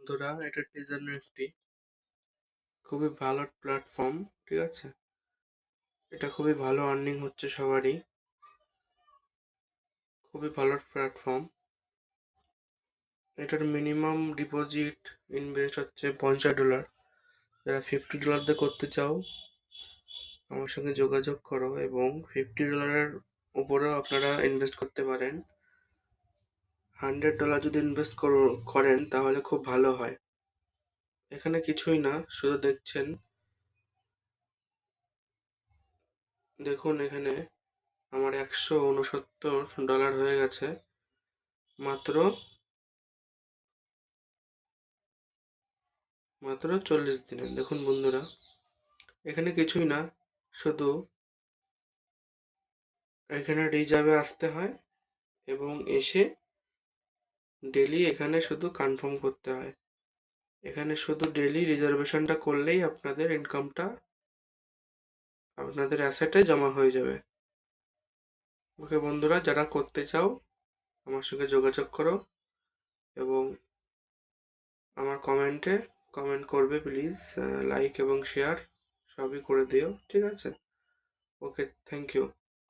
বন্ধুরা, এটা teaser Nifty খুবই ভালো প্ল্যাটফর্ম। ঠিক আছে, এটা খুবই ভালো আর্নিং হচ্ছে সবারই, খুবই ভালো প্ল্যাটফর্ম। এটার মিনিমাম ডিপোজিট ইনভেস্ট হচ্ছে $50। যারা $50 দিয়ে করতে চাও আমার সঙ্গে যোগাযোগ করো, এবং $50 উপরেও আপনারা ইনভেস্ট করতে পারেন। $100 যদি ইনভেস্ট করেন তাহলে খুব ভালো হয়। এখানে কিছুই না, শুধু দেখুন এখানে আমার $169 হয়ে গেছে মাত্র 40 দিনে। দেখুন বন্ধুরা, এখানে কিছুই না, শুধু এখানে রিজার্ভে আসতে হয় এবং এসে ডেলি এখানে শুধু কনফার্ম করতে হয়। এখানে শুধু ডেলি রিজার্ভেশনটা করলেই আপনাদের ইনকামটা আপনাদের অ্যাসেটে জমা হয়ে যাবে। ওকে বন্ধুরা, যারা করতে চাও আমার সঙ্গে যোগাযোগ করো এবং আমার কমেন্ট করবে প্লিজ। লাইক এবং শেয়ার সবই করে দিও, ঠিক আছে? ওকে, থ্যাংক ইউ।